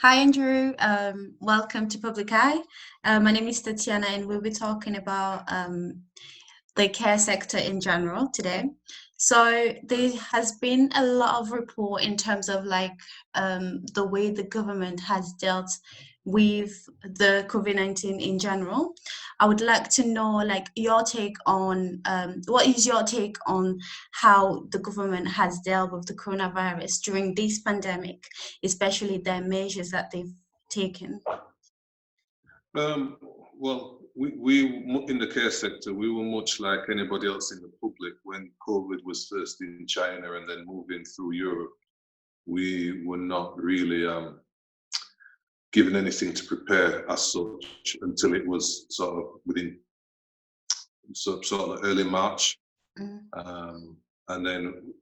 Hi, Andrew. Welcome to Public Eye. My name is Tatiana, and we'll be talking about the care sector in general today. So there has been a lot of report in terms of the way the government has dealt with the COVID-19 in general. I would like to know your take on what is your take on how the government has dealt with the coronavirus during this pandemic, especially the measures that they've taken. Um, we in the care sector, we were much like anybody else in the public when COVID was first in China and then moving through Europe. We were not really given anything to prepare as such until it was sort of within sort of early March. And then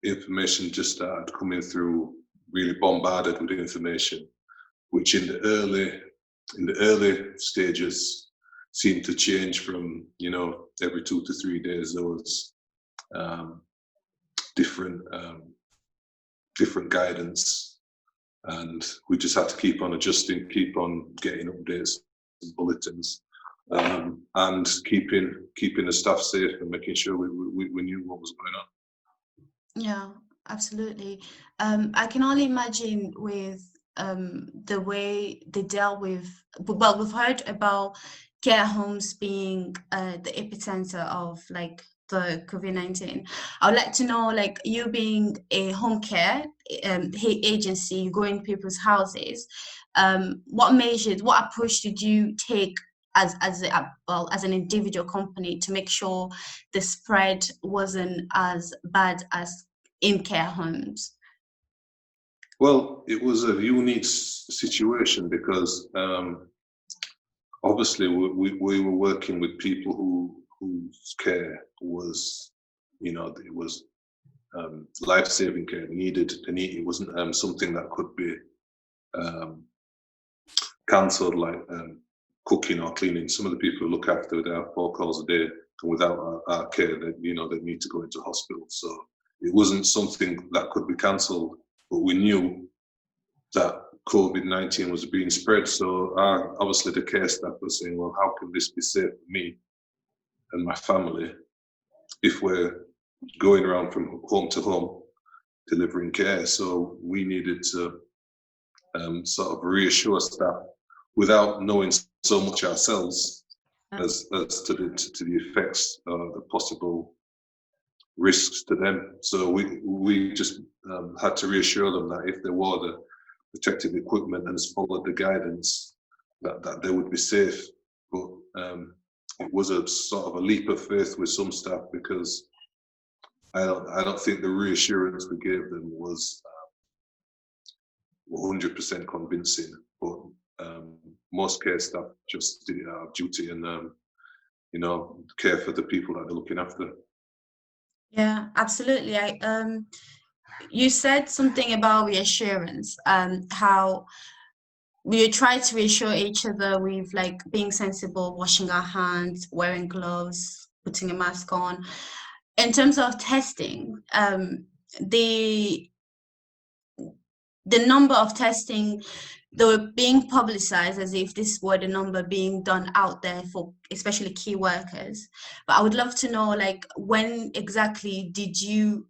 information just started coming through, really bombarded with information, which in the early stages seemed to change from, every 2 to 3 days there was different guidance, and we just had to keep on adjusting, keep on getting updates and bulletins, and keeping the staff safe and making sure we knew what was going on. Yeah, absolutely. I can only imagine with the way they dealt with, well, we've heard about care homes being the epicenter of the COVID-19. I would like to know, you being a home care agency, you go in people's houses, what measures, what approach did you take as an individual company to make sure the spread wasn't as bad as in care homes? Well, it was a unique situation because obviously we were working with people whose care was, it was life-saving care. It wasn't something that could be cancelled, like cooking or cleaning. Some of the people who look after, they have 4 calls a day, and without our care, they need to go into hospital. So it wasn't something that could be cancelled, but we knew that COVID-19 was being spread. So obviously the care staff was saying, well, how can this be safe for me and my family if we're going around from home to home delivering care? So we needed to sort of reassure staff without knowing so much ourselves as to the effects of the possible risks to them. So we just had to reassure them that if they wore the protective equipment and followed the guidance, that they would be safe. But it was a sort of a leap of faith with some staff, because I don't think the reassurance we gave them was 100% convincing. But most care staff just did it out of duty and care for the people that they're looking after. Yeah, absolutely. You said something about reassurance and how we try to reassure each other with being sensible, washing our hands, wearing gloves, putting a mask on. In terms of testing, the number of testing, they were being publicized as if this were the number being done out there for especially key workers. But I would love to know, when exactly did you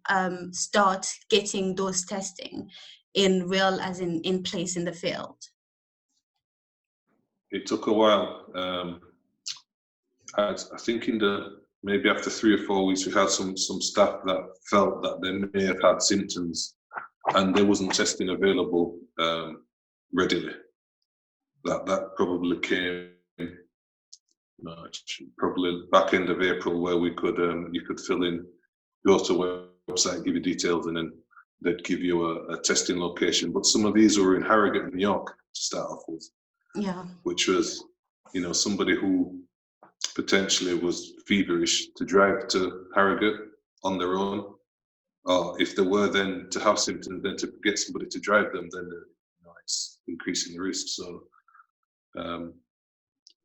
start getting those testing in real, as in place in the field? It took a while. I think maybe after 3 or 4 weeks, we had some staff that felt that they may have had symptoms, and there wasn't testing available readily. That probably came probably back end of April, where we could you could fill in, go to a website, give you details, and then they'd give you a testing location. But some of these were in Harrogate, New York, to start off with. Yeah. Which was, somebody who potentially was feverish to drive to Harrogate on their own, or if they were then to have symptoms, then to get somebody to drive them, then it's increasing the risk. So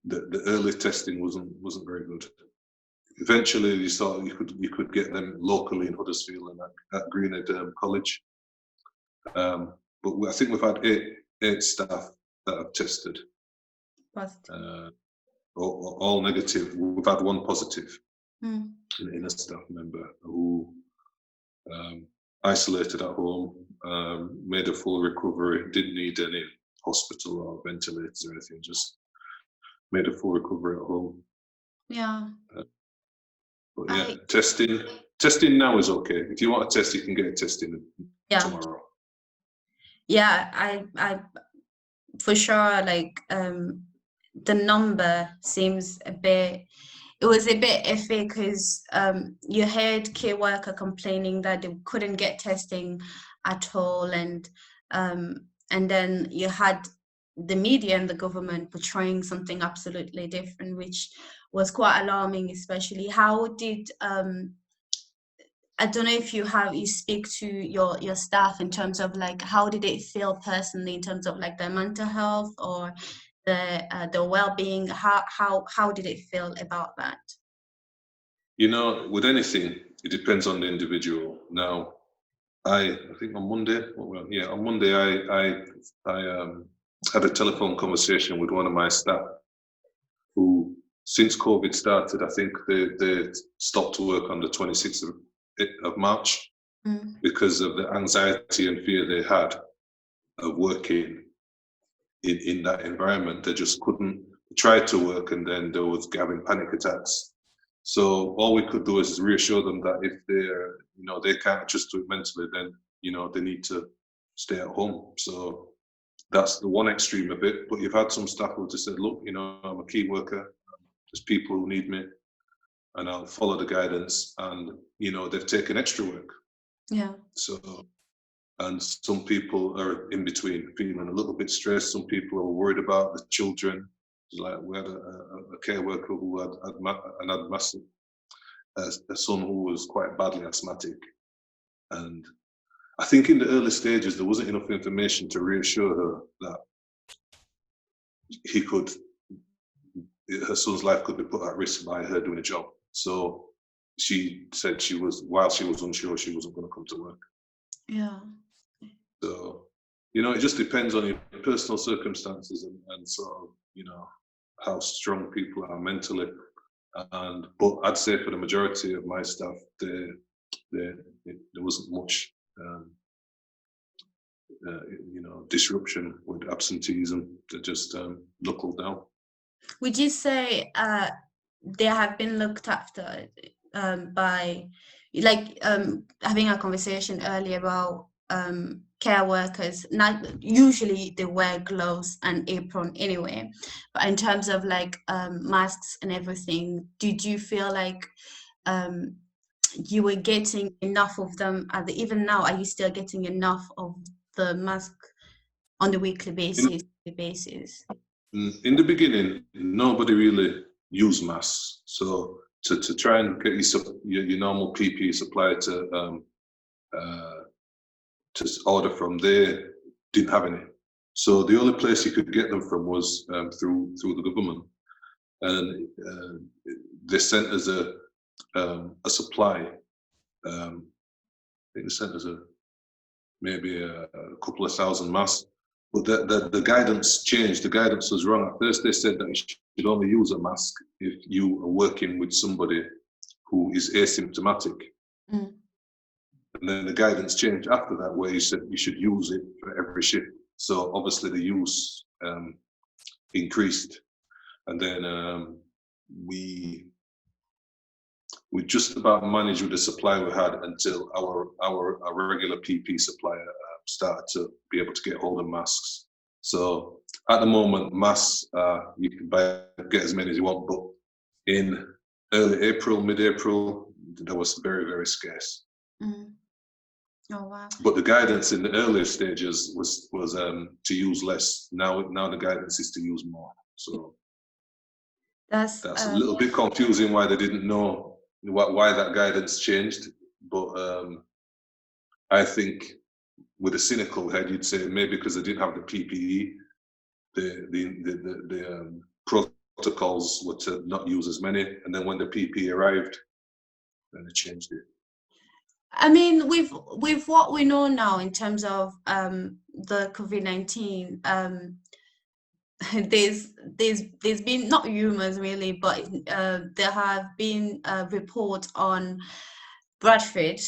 the early testing wasn't very good. Eventually, you saw you could get them locally in Huddersfield and at Greenhead College. But I think we've had 8 staff that have tested. Positive. All negative. We've had one positive in a staff member who isolated at home, made a full recovery, didn't need any hospital or ventilators or anything, just made a full recovery at home. Yeah. But yeah, testing now is okay. If you want a test, you can get a test in tomorrow. Yeah, I for sure, like the number seems it was a bit iffy, because you heard care worker complaining that they couldn't get testing at all, and then you had the media and the government portraying something absolutely different, which was quite alarming. Especially, how did I don't know if you speak to your staff in terms of like, how did it feel personally in terms of like their mental health or the well-being? How did it feel about that? You know, with anything, it depends on the individual. Now, I think on Monday, on Monday, I had a telephone conversation with one of my staff who, since COVID started, I think they stopped work on the 26th of March because of the anxiety and fear they had of working in that environment. They just couldn't try to work, and then they was having panic attacks. So all we could do is reassure them that if they're, they can't adjust to it mentally, then, they need to stay at home. So that's the one extreme of it. But you've had some staff who just said, look, I'm a key worker. There's people who need me, and I'll follow the guidance. And, they've taken extra work. Yeah. So, and some people are in between, feeling a little bit stressed. Some people are worried about the children. Like we had a care worker who had a son who was quite badly asthmatic. And I think in the early stages, there wasn't enough information to reassure her that her son's life could be put at risk by her doing a job. So she said while she was unsure, she wasn't going to come to work. Yeah. So, it just depends on your personal circumstances and sort of, how strong people are mentally. But I'd say for the majority of my staff, there wasn't much, disruption with absenteeism. They just knuckled down. Would you say they have been looked after by, like, having a conversation earlier about care workers? Not usually they wear gloves and apron anyway, but in terms of like masks and everything, did you feel like you were getting enough of them? Even now, are you still getting enough of the mask on the weekly basis? In the beginning, nobody really used masks. So to try and get your normal PPE supplier to order from, they didn't have any. So the only place you could get them from was through the government, and they sent us a supply. I think they sent us maybe a couple of thousand masks. But the guidance changed. The guidance was wrong. At first, they said that you should only use a mask if you are working with somebody who is asymptomatic. And then the guidance changed after that, where you said you should use it for every shift. So obviously the use increased, and then we just about managed with the supply we had until our regular PP supplier started to be able to get hold of masks. So at the moment, masks you can get as many as you want, but in early April, mid-April, they was very, very scarce. Oh wow! But the guidance in the earlier stages was to use less. Now the guidance is to use more. So that's a little bit confusing why they didn't know why that guidance changed. But I think with a cynical head, you'd say maybe because they didn't have the PPE, the protocols were to not use as many, and then when the PPE arrived, then they changed it. I mean, with what we know now in terms of the COVID-19, there's been not rumors really, but there have been reports on Bradford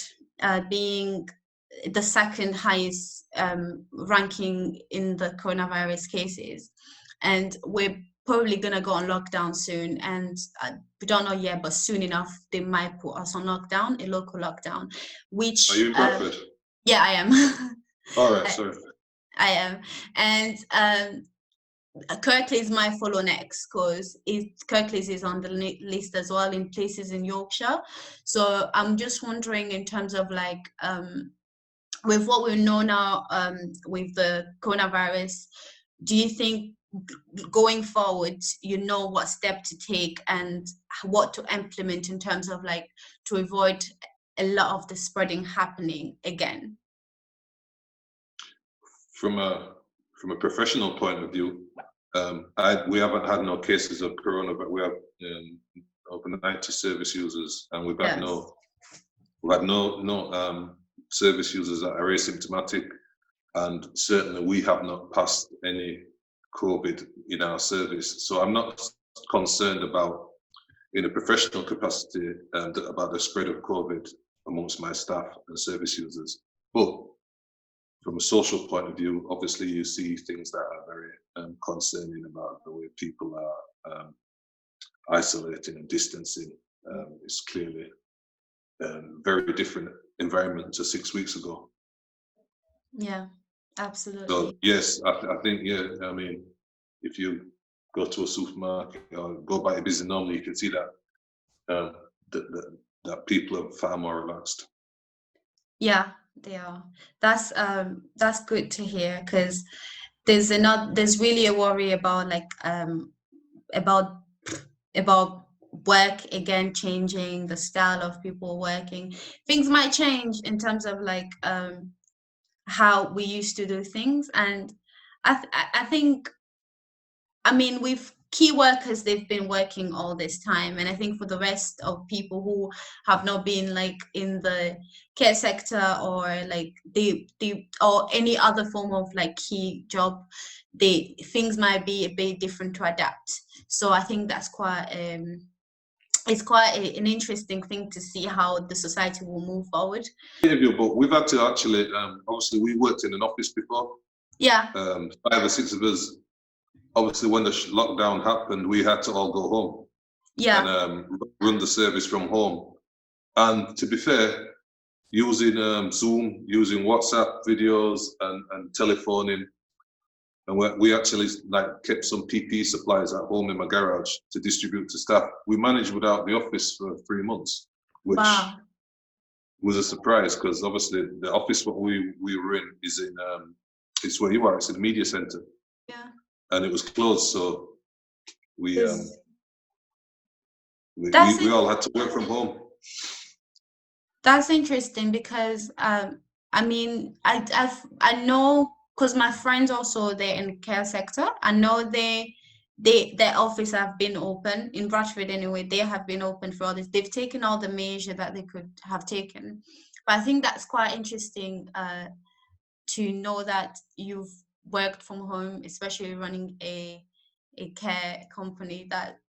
being the second highest ranking in the coronavirus cases, and we're probably gonna go on lockdown soon, and we don't know yet, but soon enough they might put us on lockdown, a local lockdown, which Are you in Bradford? yeah, I am. All right, sorry. I am, and Kirklees might follow next because Kirklees is on the list as well in places in Yorkshire. So I'm just wondering in terms of like with what we know now with the coronavirus, do you think going forward you know what step to take and what to implement in terms of like to avoid a lot of the spreading happening again? From a professional point of view, we haven't had no cases of corona, but we have over 90 service users, and we've had no service users that are asymptomatic, and certainly we have not passed any COVID in our service. So I'm not concerned about, in a professional capacity, about the spread of COVID amongst my staff and service users. But from a social point of view, obviously you see things that are very concerning about the way people are isolating and distancing. It's clearly a very different environment to 6 weeks ago. Yeah, absolutely. So yes, I think, yeah, I mean, if you go to a supermarket or go by a busy normally, you can see that that people are far more relaxed. Yeah, they are. That's good to hear, because there's really a worry about like about work again changing, the style of people working. Things might change in terms of like how we used to do things, and I think, I mean, with key workers, they've been working all this time, and I think for the rest of people who have not been like in the care sector or like the or any other form of like key job, things might be a bit different to adapt. So I think that's quite it's quite an interesting thing to see how the society will move forward. But we've had to actually, obviously we worked in an office before. Yeah. 5 or 6 of us. Obviously, when the lockdown happened, we had to all go home. Yeah. And run the service from home. And to be fair, using Zoom, using WhatsApp videos and telephoning, and we actually like kept some PPE supplies at home in my garage to distribute to staff. We managed without the office for 3 months, which was a surprise, because obviously the office what we were in is in it's where you are. It's in the media centre. Yeah. And it was closed, so we all had to work from home. That's interesting, because I mean, I know, because my friends also, they're in the care sector. I know their office have been open in Bradford anyway. They have been open for all this. They've taken all the measure that they could have taken. But I think that's quite interesting to know that you've worked from home, especially running a care company.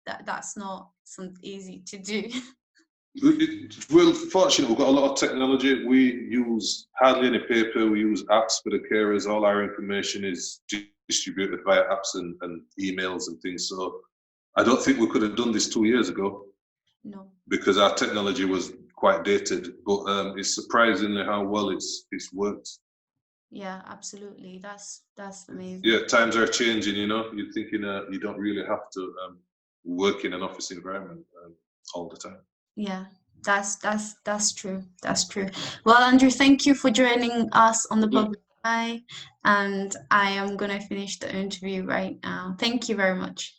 That's not something easy to do. We're fortunate, we've got a lot of technology. We use hardly any paper. We use apps for the carers. All our information is distributed via apps and emails and things. So I don't think we could have done this 2 years ago. No. Because our technology was quite dated. But it's surprisingly how well it's worked. Yeah, absolutely. That's amazing. Yeah, times are changing, you know. You're thinking you don't really have to work in an office environment all the time. Yeah, that's true. That's true. Well, Andrew, thank you for joining us on the Public Eye, and I am gonna finish the interview right now. Thank you very much.